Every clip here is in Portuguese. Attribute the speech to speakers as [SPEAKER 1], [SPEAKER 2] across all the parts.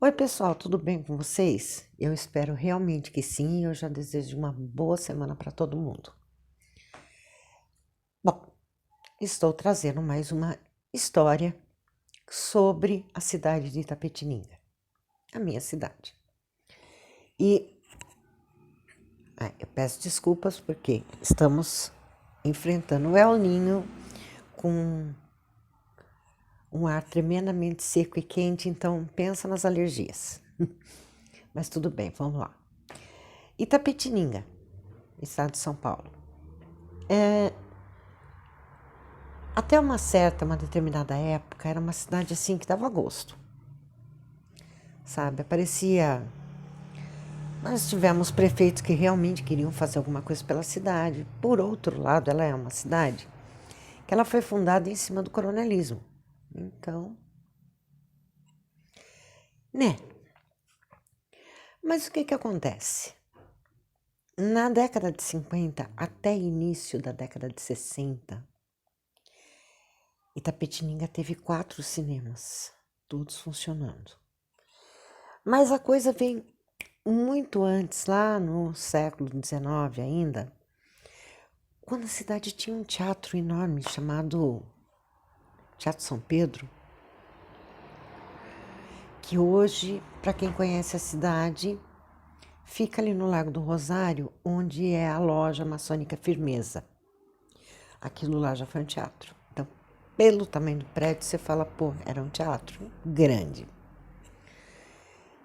[SPEAKER 1] Oi, pessoal, tudo bem com vocês? Eu espero realmente que sim, e eu já desejo uma boa semana para todo mundo. Bom, estou trazendo mais uma história sobre a cidade de Itapetininga, a minha cidade. E eu peço desculpas porque estamos enfrentando o El Niño com um ar tremendamente seco e quente, então pensa nas alergias. Mas tudo bem, vamos lá. Itapetininga, estado de São Paulo. Até uma determinada época, era uma cidade assim que dava gosto, sabe? Aparecia. Nós tivemos prefeitos que realmente queriam fazer alguma coisa pela cidade. Por outro lado, ela é uma cidade que ela foi fundada em cima do coronelismo. Então, né? Mas o que acontece? Na década de 50 até início da década de 60, Itapetininga teve 4 cinemas, todos funcionando. Mas a coisa vem muito antes, lá no século XIX ainda, quando a cidade tinha um teatro enorme chamado Teatro São Pedro, que hoje, para quem conhece a cidade, fica ali no Largo do Rosário, onde é a loja maçônica Firmeza. Aquilo lá já foi um teatro. Então, pelo tamanho do prédio, você fala, pô, era um teatro grande.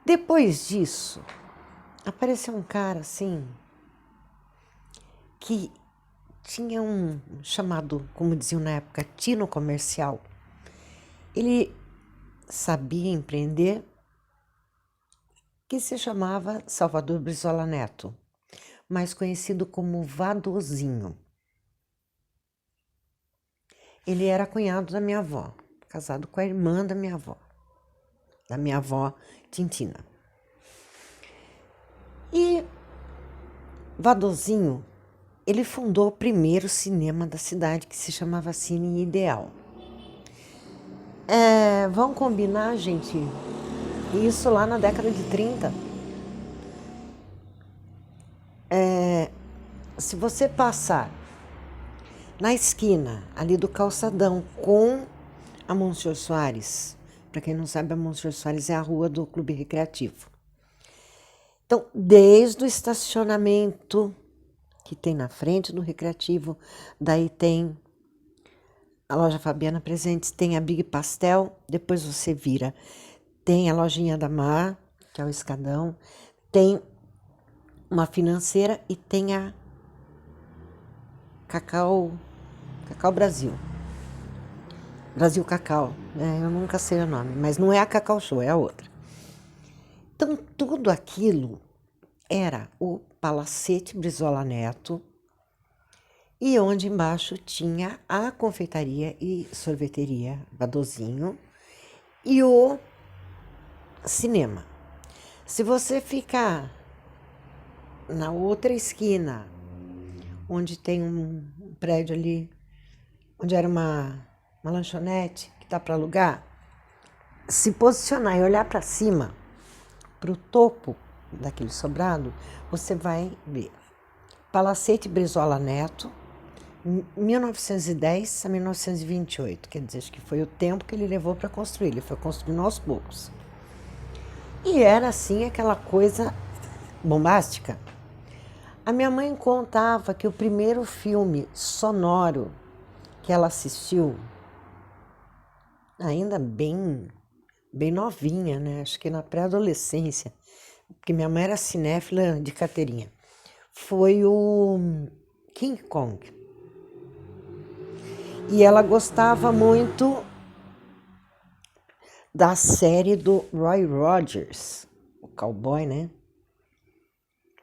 [SPEAKER 1] Depois disso, apareceu um cara assim, que tinha um chamado, como diziam na época, tino comercial. Ele sabia empreender, que se chamava Salvador Brizola Neto, mais conhecido como Vadozinho. Ele era cunhado da minha avó, casado com a irmã da minha avó Tintina. E Vadozinho, ele fundou o primeiro cinema da cidade, que se chamava Cine Ideal. Vamos combinar, gente, isso lá na década de 30. Se você passar na esquina ali do calçadão com a Monsenhor Soares, para quem não sabe, a Monsenhor Soares é a rua do Clube Recreativo. Então, desde o estacionamento que tem na frente do Recreativo, daí tem a loja Fabiana Presentes, tem a Big Pastel, depois você vira, tem a lojinha da Mar, que é o escadão, tem uma financeira e tem a Cacau Brasil. Brasil Cacau, eu nunca sei o nome, mas não é a Cacau Show, é a outra. Então, tudo aquilo era o Palacete Brizola Neto, e onde embaixo tinha a confeitaria e sorveteria Vadozinho e o cinema. Se você ficar na outra esquina, onde tem um prédio ali, onde era uma lanchonete que dá para alugar, se posicionar e olhar para cima, para o topo daquele sobrado, você vai ver Palacete Brizola Neto, 1910 a 1928, quer dizer, acho que foi o tempo que ele levou para construir, ele foi construindo aos poucos. E era assim aquela coisa bombástica. A minha mãe contava que o primeiro filme sonoro que ela assistiu, ainda bem novinha, né? Acho que na pré-adolescência, porque minha mãe era cinéfila de carteirinha, foi o King Kong. E ela gostava muito da série do Roy Rogers, o cowboy, né?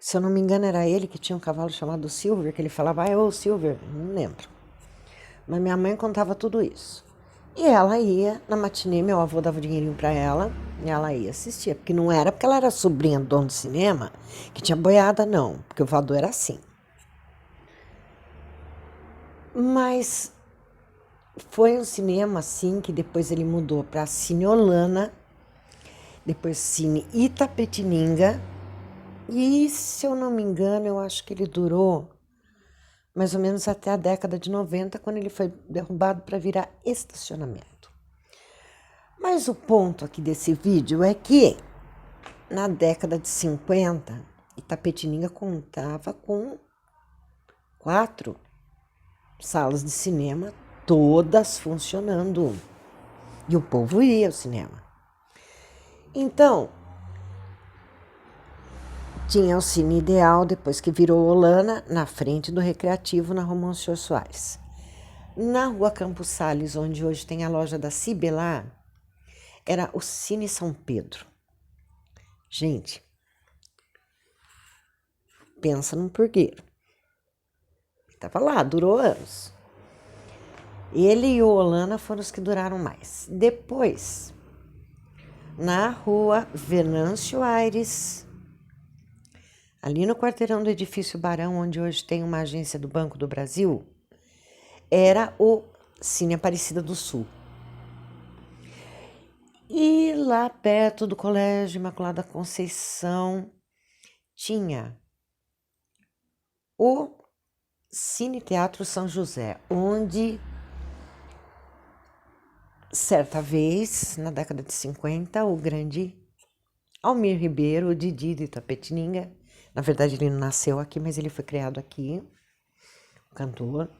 [SPEAKER 1] Se eu não me engano, era ele que tinha um cavalo chamado Silver, que ele falava, ô Silver, não lembro. Mas minha mãe contava tudo isso. E ela ia na matinê, meu avô dava dinheirinho pra ela, e ela ia assistir. Porque não era porque ela era sobrinha do dono do cinema, que tinha boiada, não. Porque o Vador era assim. Mas foi um cinema, assim, que depois ele mudou pra Cineolana. depois Cine Itapetininga, e se eu não me engano, eu acho que ele durou mais ou menos até a década de 90, quando ele foi derrubado para virar estacionamento. Mas o ponto aqui desse vídeo é que na década de 50, Itapetininga contava com 4 salas de cinema, todas funcionando. E o povo ia ao cinema. Então, tinha o Cine Ideal, depois que virou Olana, na frente do Recreativo, na Rua Monsenhor Soares. Na Rua Campos Sales, onde hoje tem a loja da Cibelar, era o Cine São Pedro. Gente, pensa num purgueiro. Estava lá, durou anos. Ele e o Olana foram os que duraram mais. Depois, na Rua Venâncio Aires, ali no quarteirão do Edifício Barão, onde hoje tem uma agência do Banco do Brasil, era o Cine Aparecida do Sul. E lá perto do Colégio Imaculada Conceição tinha o Cine Teatro São José, onde certa vez, na década de 50, o grande Almir Ribeiro, o Didi de Itapetininga, na verdade ele não nasceu aqui, mas ele foi criado aqui, o cantor,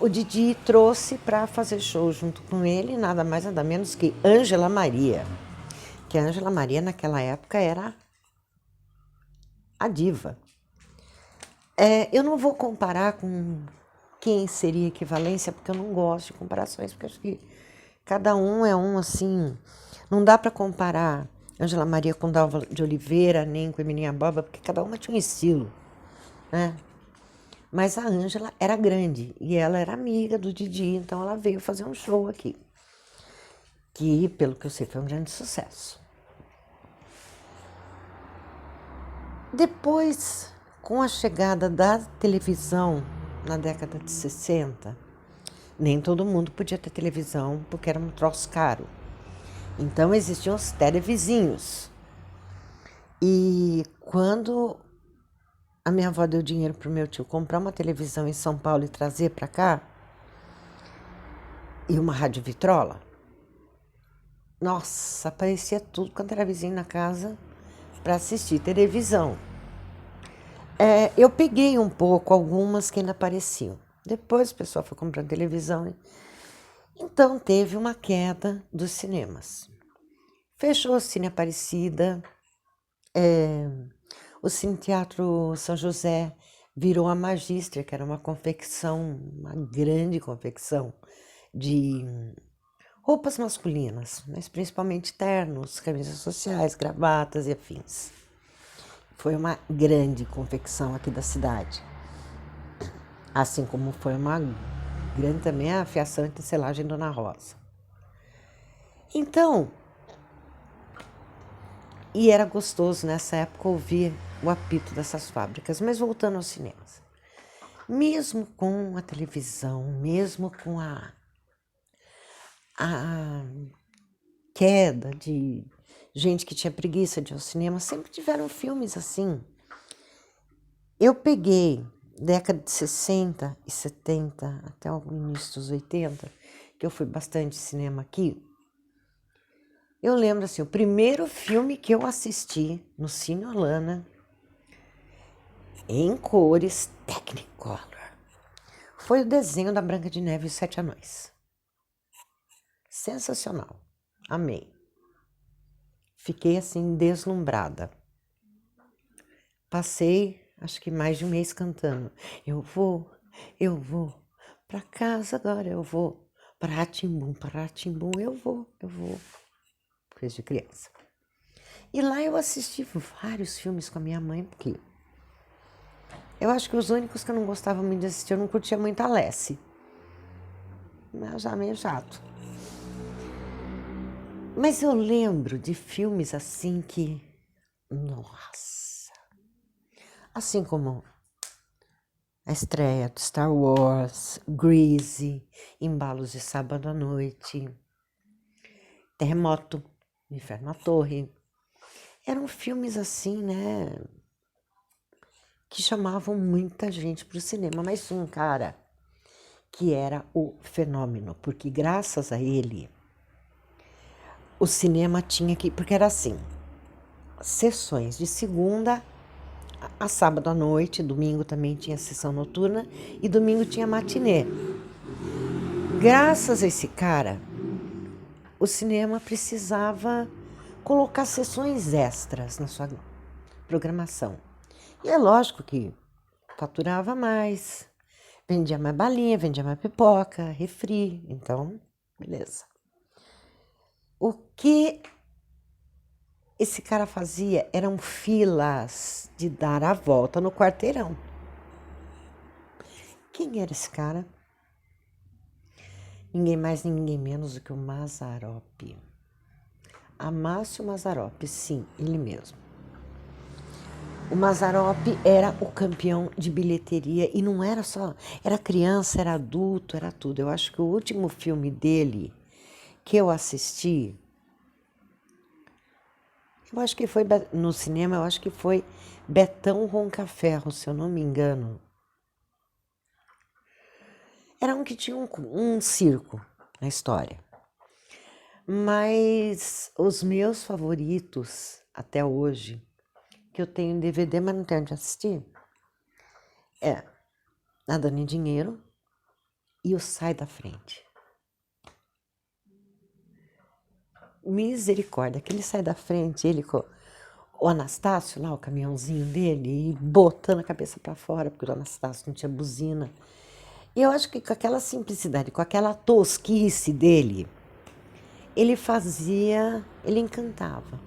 [SPEAKER 1] o Didi trouxe para fazer show junto com ele, nada mais nada menos que Ângela Maria, que a Ângela Maria naquela época era a diva. Eu não vou comparar com quem seria equivalência, porque eu não gosto de comparações, porque acho que cada um é um assim, não dá para comparar Ângela Maria com Dalva de Oliveira, nem com Emilinha Boba, porque cada uma tinha um estilo, né? Mas a Ângela era grande e ela era amiga do Didi, então ela veio fazer um show aqui, que, pelo que eu sei, foi um grande sucesso. Depois, com a chegada da televisão na década de 60, nem todo mundo podia ter televisão porque era um troço caro. Então existiam os televizinhos. E quando a minha avó deu dinheiro para o meu tio comprar uma televisão em São Paulo e trazer para cá, e uma rádio vitrola, nossa, aparecia tudo quanto era vizinho na casa para assistir televisão. Eu peguei um pouco algumas que ainda apareciam. Depois o pessoal foi comprando televisão. Então teve uma queda dos cinemas. Fechou o Cine Aparecida, o Cine Teatro São José virou a Magistra, que era uma confecção, uma grande confecção de roupas masculinas, mas principalmente ternos, camisas sociais, gravatas e afins. Foi uma grande confecção aqui da cidade. Assim como foi uma grande também a fiação e tecelagem Dona Rosa. Então, e era gostoso nessa época ouvir o apito dessas fábricas. Mas voltando aos cinemas. Mesmo com a televisão, mesmo com a queda de gente que tinha preguiça de ir ao cinema, sempre tiveram filmes assim. Eu peguei década de 60 e 70 até o início dos 80, que eu fui bastante cinema aqui. Eu lembro assim, o primeiro filme que eu assisti no Cine Olana, em cores Technicolor, foi o desenho da Branca de Neve e os Sete Anões. Sensacional, amei. Fiquei assim deslumbrada. Passei, acho que mais de um mês cantando. Eu vou pra casa agora, eu vou para Timbum, eu vou. Coisa de criança. E lá eu assisti vários filmes com a minha mãe, porque eu acho que os únicos que eu não gostava muito de assistir, eu não curtia muito a Lessie. Mas já meio chato. Mas eu lembro de filmes assim que, nossa, assim como a estreia de Star Wars, Grease, Embalos de Sábado à Noite, Terremoto, Inferno na Torre. Eram filmes assim, né? Que chamavam muita gente para o cinema. Mas um cara que era o fenômeno, porque graças a ele, o cinema tinha que... Porque era assim, sessões de segunda a sábado à noite, domingo também tinha sessão noturna e domingo tinha matinê. Graças a esse cara, o cinema precisava colocar sessões extras na sua programação. E é lógico que faturava mais, vendia mais balinha, vendia mais pipoca, refri, então, beleza. O que esse cara fazia eram filas de dar a volta no quarteirão. Quem era esse cara? Ninguém mais, ninguém menos do que o Mazzaropi. Amácio Mazzaropi, sim, ele mesmo. O Mazzaropi era o campeão de bilheteria e não era só, era criança, era adulto, era tudo. Eu acho que o último filme dele que eu assisti, eu acho que foi no cinema, eu acho que foi Betão Roncaferro, se eu não me engano. Era um que tinha um circo na história. Mas os meus favoritos até hoje, que eu tenho em DVD, mas não tenho onde assistir, é Nada Nem Dinheiro e o Sai da Frente. Misericórdia, aquele Sai da Frente, ele com o Anastácio lá, o caminhãozinho dele, e botando a cabeça para fora, porque o Anastácio não tinha buzina. E eu acho que com aquela simplicidade, com aquela tosquice dele, ele encantava.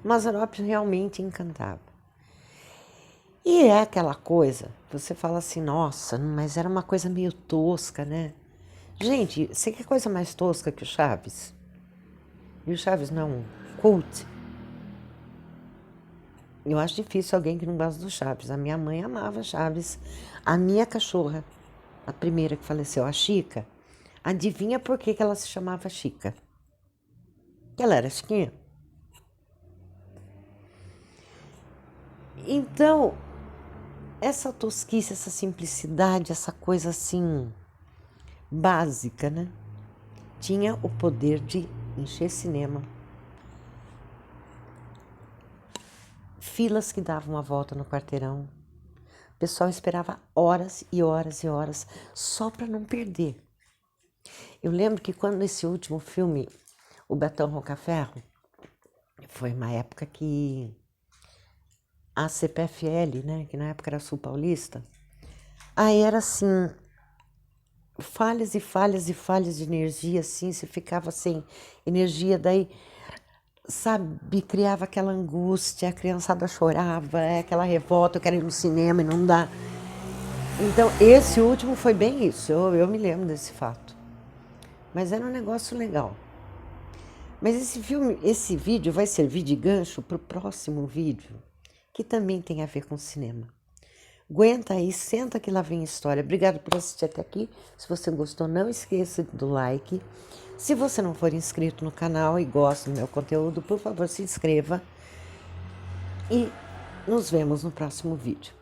[SPEAKER 1] Mazzaropi realmente encantava. E é aquela coisa, você fala assim, nossa, mas era uma coisa meio tosca, né? Gente, você quer coisa mais tosca que o Chaves? E o Chaves não é um cult? Eu acho difícil alguém que não gosta do Chaves. A minha mãe amava Chaves. A minha cachorra, a primeira que faleceu, a Chica, adivinha por que ela se chamava Chica? Que ela era chiquinha. Então, essa tosquice, essa simplicidade, essa coisa assim básica, né? Tinha o poder de encher cinema. Filas que davam a volta no quarteirão. O pessoal esperava horas e horas e horas só para não perder. Eu lembro que quando esse último filme, o Betão Roncaferro, foi uma época que a CPFL, né, que na época era Sul Paulista, aí era assim, falhas e falhas e falhas de energia, assim, você ficava sem energia, daí, sabe, criava aquela angústia, a criançada chorava, aquela revolta, eu quero ir no cinema e não dá. Então, esse último foi bem isso, eu me lembro desse fato. Mas era um negócio legal. Mas esse vídeo vai servir de gancho para o próximo vídeo, que também tem a ver com cinema. Aguenta aí, senta que lá vem a história. Obrigada por assistir até aqui. Se você gostou, não esqueça do like. Se você não for inscrito no canal e gosta do meu conteúdo, por favor, se inscreva. E nos vemos no próximo vídeo.